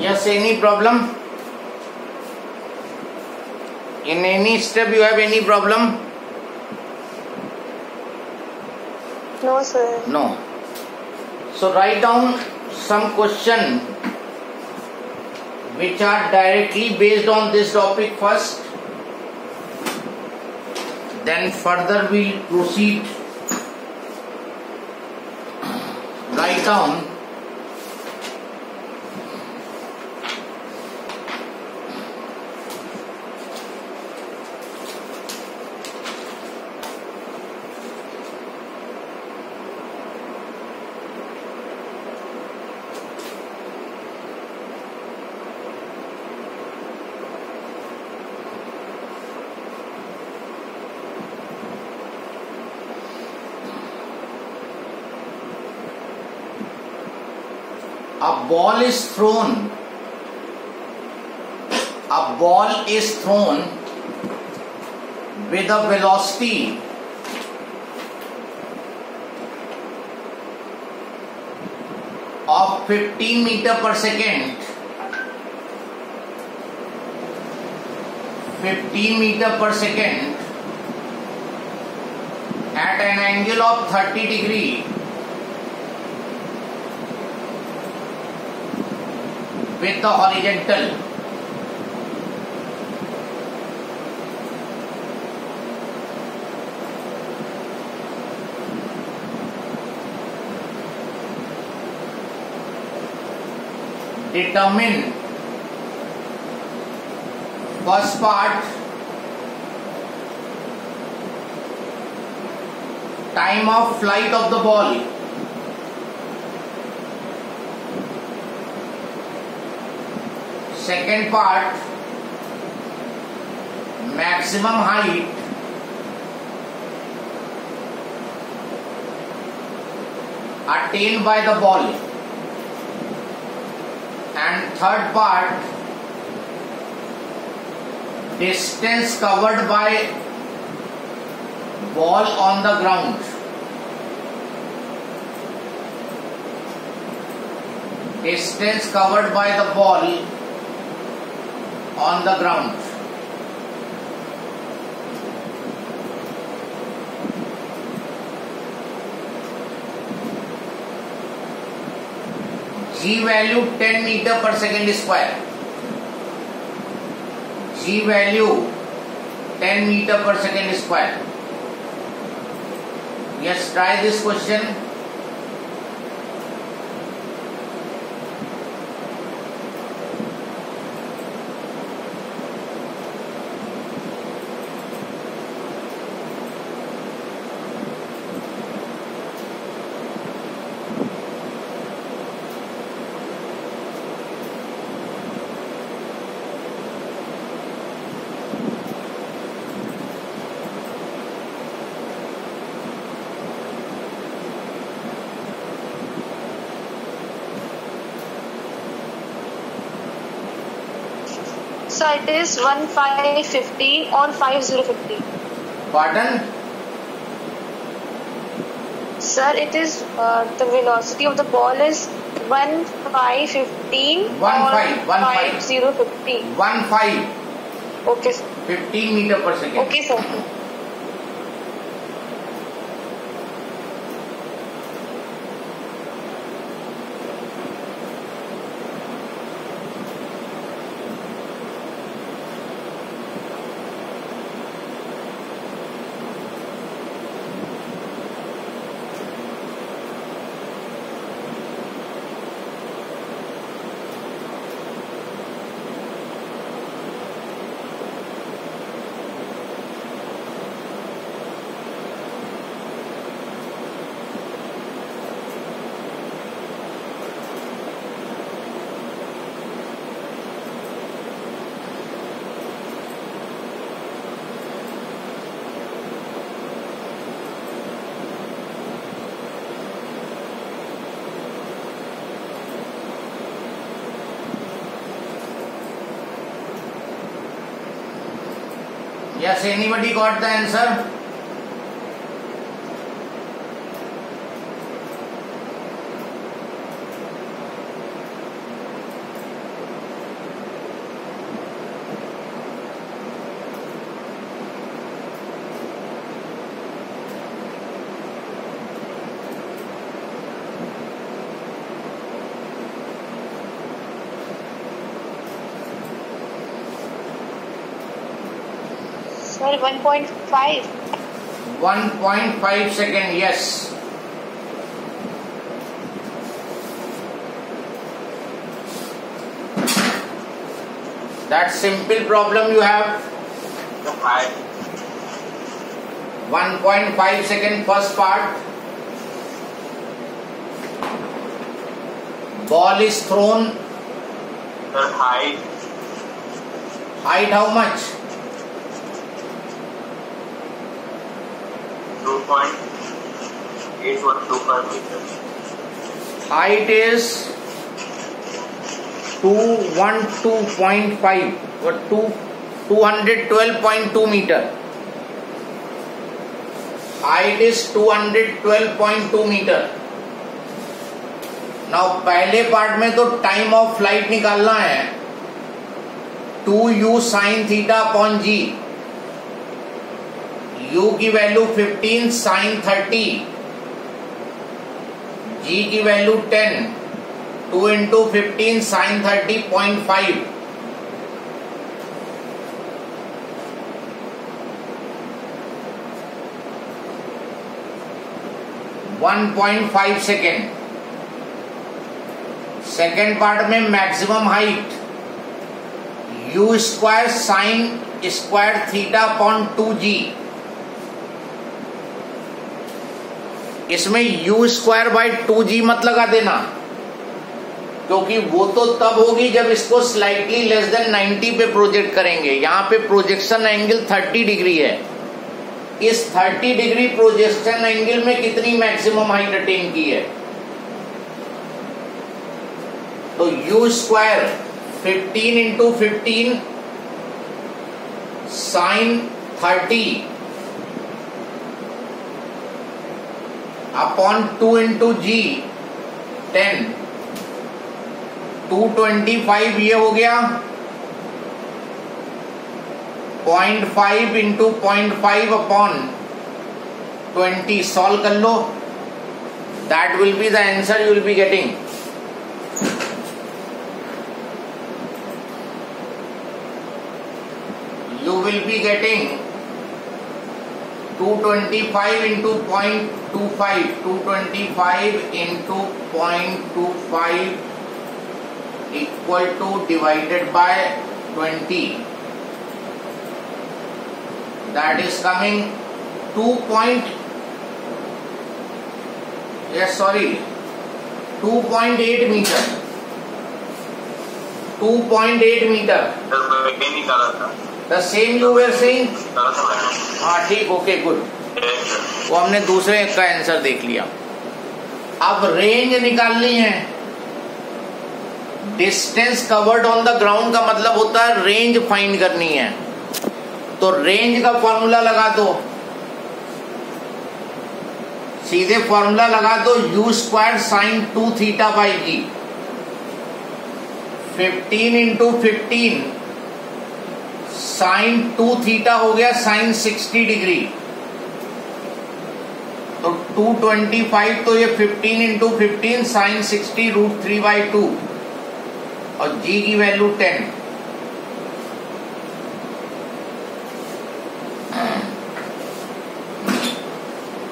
Yes, any problem? In any step you have any problem? No, sir. No. So write down some question which are directly based on this topic first. Then further we'll proceed. Write down a ball is thrown with a velocity of 15 meter per second. 15 meter per second at an angle of 30 degree with the horizontal. Determine first part, time of flight of the ball. Second part, maximum height. Attained by the ball. And third part, distance covered by ball on the ground. Distance covered by the ball on the ground. G value 10 meter per second square. G value 10 meter per second square. Yes, try this question. So it is 1550 or 5050. Pardon? Sir, it is the velocity of the ball is 1515 or 5050. 15. Okay, sir. 15 meter per second. Okay, sir. Yes, anybody got the answer? Sir, 1.5. 1.5 second, yes. That simple problem you have. 1.5 second first part. Ball is thrown. Sir, height. Height how much? 2.8125 meters. Height is 212.5 or 212.2 meter. Height is 212.2 meter. Now पहले part में तो time of flight निकालना है 2u sin theta upon g. u की value 15 sin 30, g की value 10, 2 into 15 sin 30.5. (1.5 second. Second part में maximum height u square sine square theta upon 2g. इसमें u square by 2g मत लगा देना, क्योंकि वो तो तब होगी जब इसको स्लाइटली लेस देन 90 पे प्रोजेक्ट करेंगे. यहां पे प्रोजेक्शन एंगल 30 डिग्री है. इस 30 डिग्री प्रोजेक्शन एंगल में कितनी मैक्सिमम हाइट अटेन की है? तो u square 15 into 15 sine 30 upon 2 into g 10, 225 ये हो गया. 0.5 इंटू 0.5 अपॉन 20 सॉल्व कर लो. That will be the answer you will be getting. You will be getting 225 into 0.25, 225 into 0.25 equal to divided by 20. That is coming 2.8 meter. 2.8 meter. The same you were saying? हाँ ठीक, okay good. वो हमने दूसरे का answer देख लिया. अब range निकालनी है. Distance covered on the ground का मतलब होता है रेंज फाइंड करनी है. तो रेंज का फॉर्मूला लगा दो. सीधे फॉर्मूला लगा दो u square sine 2 theta by g. 15 into 15 sine 2 theta हो गया साइन 60 डिग्री. तो 225 तो ये 15 इंटू 15 साइन 60 √3/2 और g की वैल्यू 10.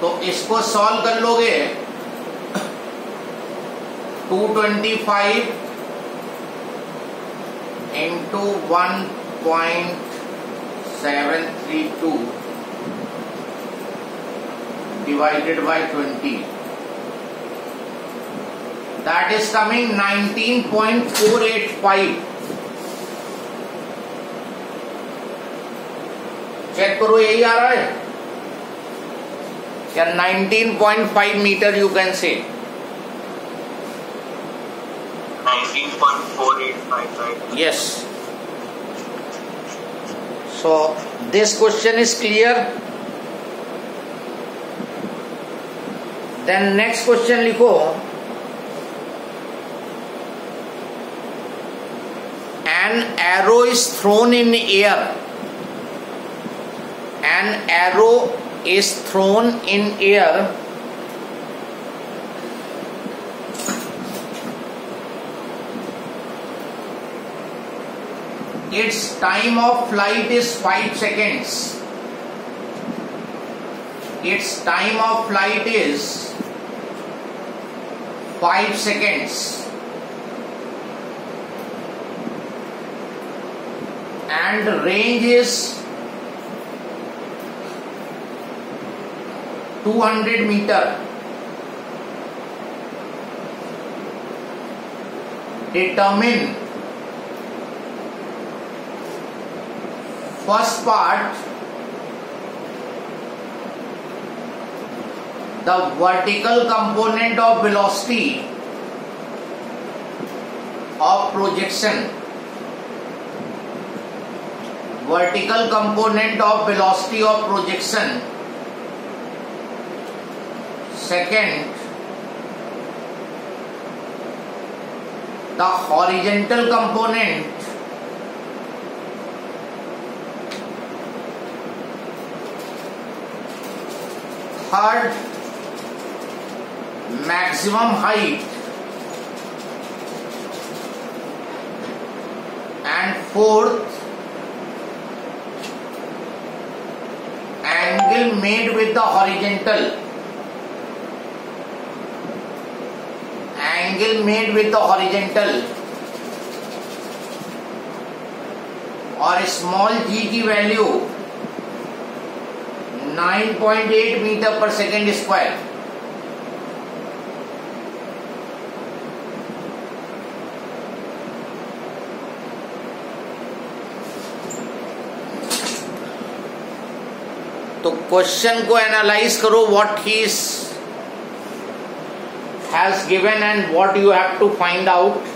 तो इसको सॉल्व कर लोगे. 225 into 1.732 divided by 20. That is coming 19.485. Check करो यही आ रहा है क्या? 19.5 metre you can say. 19.485. Yes. So this question is clear. Then next question लिखो. An arrow is thrown in air. An arrow is thrown in air. Its time of flight is 5 seconds. its time of flight is 5 seconds and range is 200 meter. Determine first part, the vertical component of velocity of projection. Vertical component of velocity of projection. Second, the horizontal component third, maximum height, and fourth, angle made with the horizontal. Angle made with the horizontal और small g की value 9.8 metre per second square. तो question को analyse करो, what he has given and what you have to find out.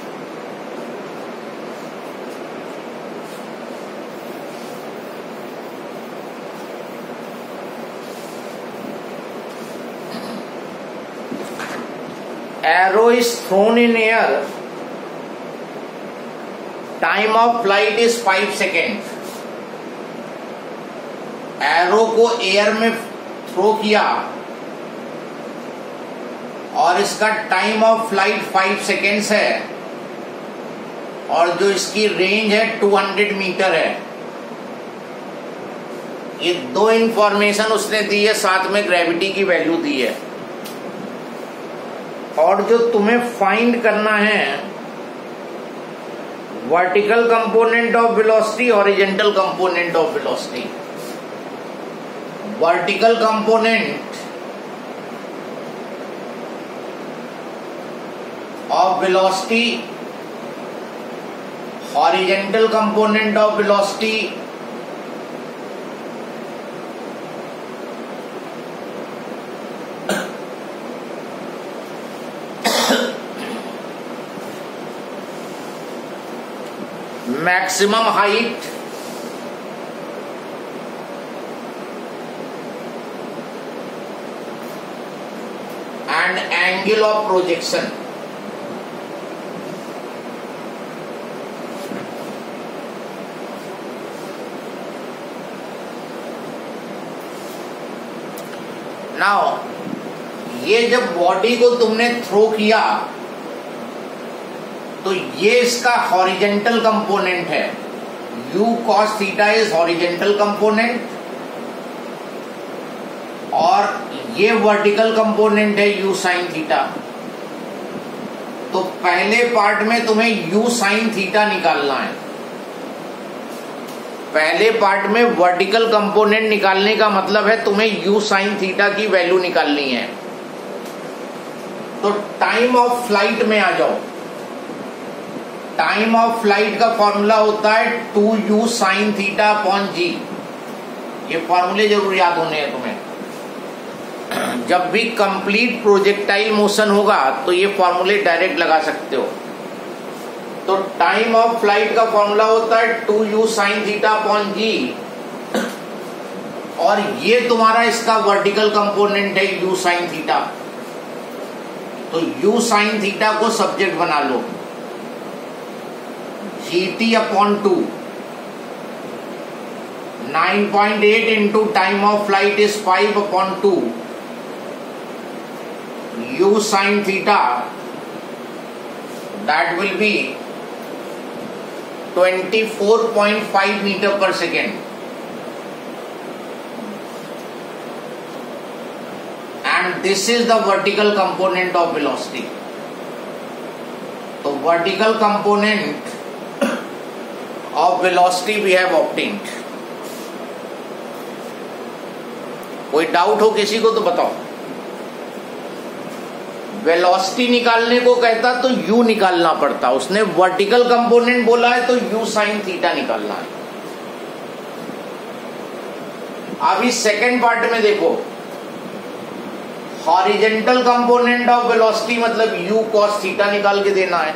Arrow is thrown in air. Time of flight is 5 seconds. Arrow को air में throw किया और इसका time of flight 5 seconds है और जो इसकी रेंज है 200 मीटर है. ये दो इंफॉर्मेशन उसने दी है, साथ में ग्रेविटी की वैल्यू दी है. और जो तुम्हें फाइंड करना है, vertical component of velocity, horizontal component of velocity. Vertical component of velocity, horizontal component of velocity, maximum height, and angle of projection. Now ये जब बॉडी को तुमने थ्रो किया तो ये इसका हॉरिजॉन्टल कंपोनेंट है. u cos theta is horizontal component और ये वर्टिकल कंपोनेंट है u sin थीटा. तो पहले पार्ट में तुम्हें u sin थीटा निकालना है. पहले पार्ट में वर्टिकल कंपोनेंट निकालने का मतलब है तुम्हें u sin थीटा की वैल्यू निकालनी है. तो टाइम ऑफ फ्लाइट में आ जाओ. टाइम ऑफ फ्लाइट का फॉर्मूला होता है 2u sin theta upon g. ये फॉर्मूले जरूर याद होने हैं तुम्हें. जब भी कंप्लीट प्रोजेक्टाइल मोशन होगा तो ये फॉर्मूले डायरेक्ट लगा सकते हो. तो टाइम ऑफ फ्लाइट का फॉर्मूला होता है 2u sin theta upon g और ये तुम्हारा इसका वर्टिकल कंपोनेंट है u sin थीटा. तो u sin थीटा को सब्जेक्ट बना लो. gt upon 2 9.8 into time of flight is 5 upon 2 u sin theta that will be 24.5 metre per second. this is the vertical component of velocity. तो vertical component of velocity we have obtained. कोई doubt हो किसी को तो बताओ. Velocity निकालने को कहता तो u निकालना पड़ता, उसने वर्टिकल कंपोनेंट बोला है तो u साइन थीटा निकालना है. अभी सेकेंड पार्ट में देखो, हॉरिजेंटल कंपोनेंट ऑफ वेलोसिटी मतलब u cos थीटा निकाल के देना है.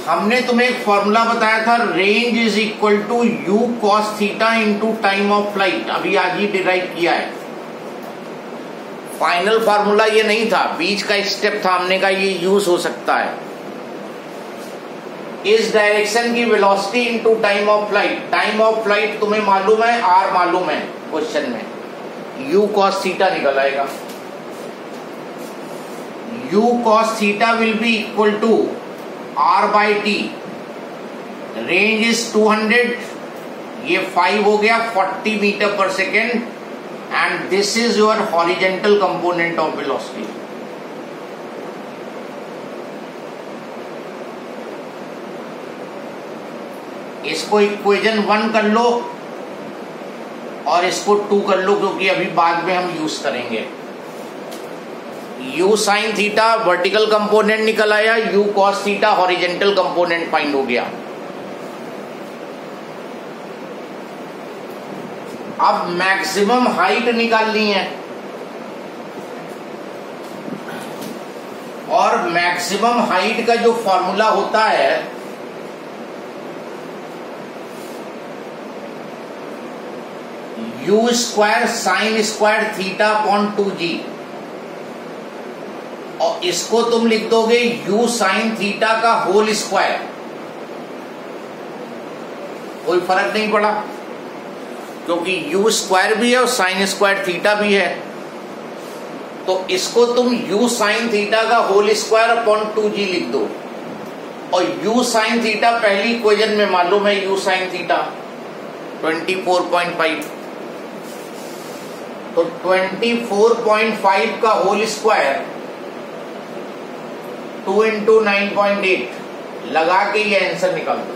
हमने तुम्हें एक फॉर्मूला बताया था, range is equal to u cos theta into time of flight. अभी आज ही डिराइव किया है. फाइनल फार्मूला ये नहीं था, बीच का स्टेप था, हमने कहा ये यूज हो सकता है. इस डायरेक्शन की velocity into time of flight. Time of flight तुम्हें मालूम है, r मालूम है क्वेश्चन में, u cos थीटा निकल आएगा. u cos theta will be equal to r by t. Range is 200, ये 5 हो गया, 40 metre per second. And this is your horizontal component of velocity. इसको इक्वेशन 1 कर लो और इसको 2 कर लो, क्योंकि अभी बाद में हम यूज करेंगे. u sin theta vertical component निकल आया, u cos theta horizontal component find हो गया. अब मैक्सिमम हाइट निकालनी है, और मैक्सिमम हाइट का जो फॉर्मूला होता है u square sine square theta upon 2g, और इसको तुम लिख दोगे u साइन थीटा का होल स्क्वायर. कोई फर्क नहीं पड़ा, क्योंकि u स्क्वायर भी है और साइन स्क्वायर थीटा भी है. तो इसको तुम u साइन थीटा का होल स्क्वायर अपॉन 2g लिख दो, और u साइन थीटा पहली इक्वेशन में मालूम है, u साइन थीटा 24.5. तो 24.5 का होल स्क्वायर 2 इंटू 9.8 लगा के ये आंसर निकाल दो.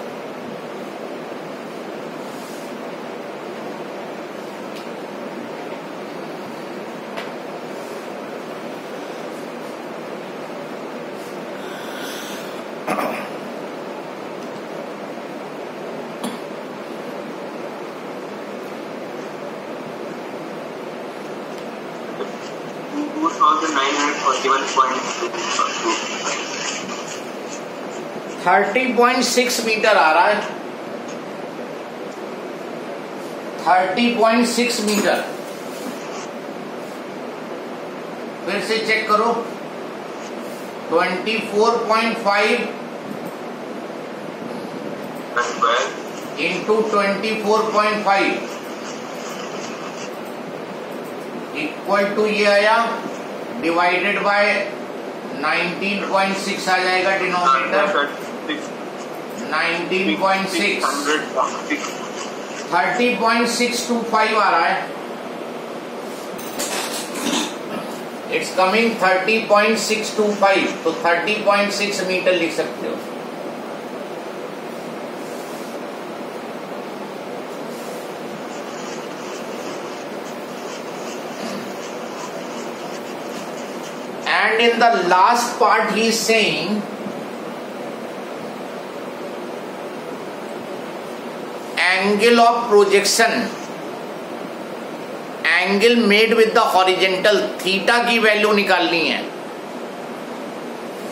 थर्टी 30.6 मीटर आ रहा है. 30.6 मीटर. फिर से चेक करो, 24.5 इंटू 24.5 इक्वल टू ये आया, डिवाइडेड बाय 19.6 आ जाएगा डिनोमिनेटर. 19.6 30.625 आ रहा है. It's coming 30.625. तो 30.6 मीटर लिख सकते हो. And in the last part he is saying angle of projection, angle made with the horizontal, theta की वैल्यू निकालनी है.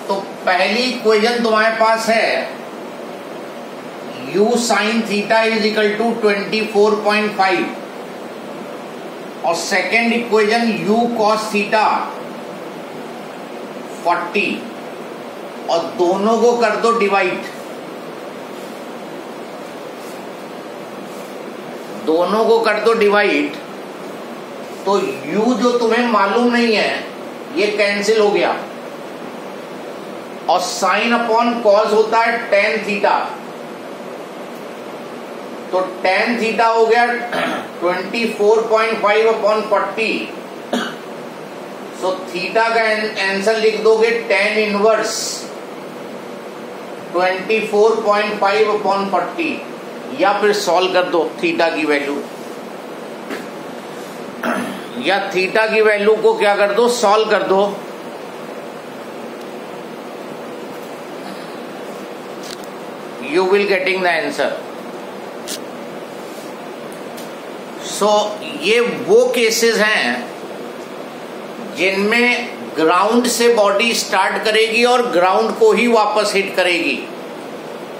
तो पहली इक्वेशन तुम्हारे पास है u sin theta is equal to 24.5, और second equation u cos theta 40, और दोनों को कर दो डिवाइड. दोनों को कर दो डिवाइड, तो u जो तुम्हें मालूम नहीं है ये कैंसिल हो गया, और साइन अपॉन कॉस होता है tan थीटा. तो tan थीटा हो गया 24.5 अपॉन 40 सो थीटा का आंसर लिख दोगे tan इनवर्स 24.5/40, या फिर सॉल्व कर दो थीटा की वैल्यू, या थीटा की वैल्यू को क्या कर दो, सॉल्व कर दो। You will getting the answer. So ये वो केसेस हैं जिनमें ग्राउंड से बॉडी स्टार्ट करेगी और ग्राउंड को ही वापस हिट करेगी।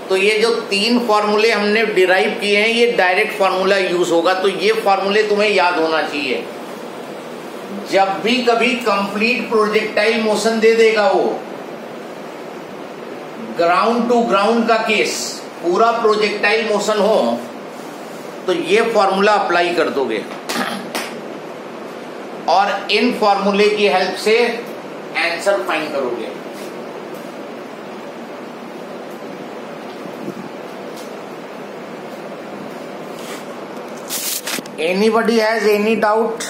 तो ये जो 3 फॉर्मूले हमने डिराइव किए हैं, ये डायरेक्ट फॉर्मूला यूज होगा। तो ये फॉर्मूले तुम्हें याद होना चाहिए। जब भी कभी कंप्लीट प्रोजेक्टाइल मोशन दे देगा वो, ग्राउंड टू ग्राउंड का केस, पूरा प्रोजेक्टाइल मोशन हो, तो ये फॉर्मूला अप्लाई कर दोगे और इन फॉर्मूले की हेल्प से आंसर फाइंड करोगे। Anybody has any doubt?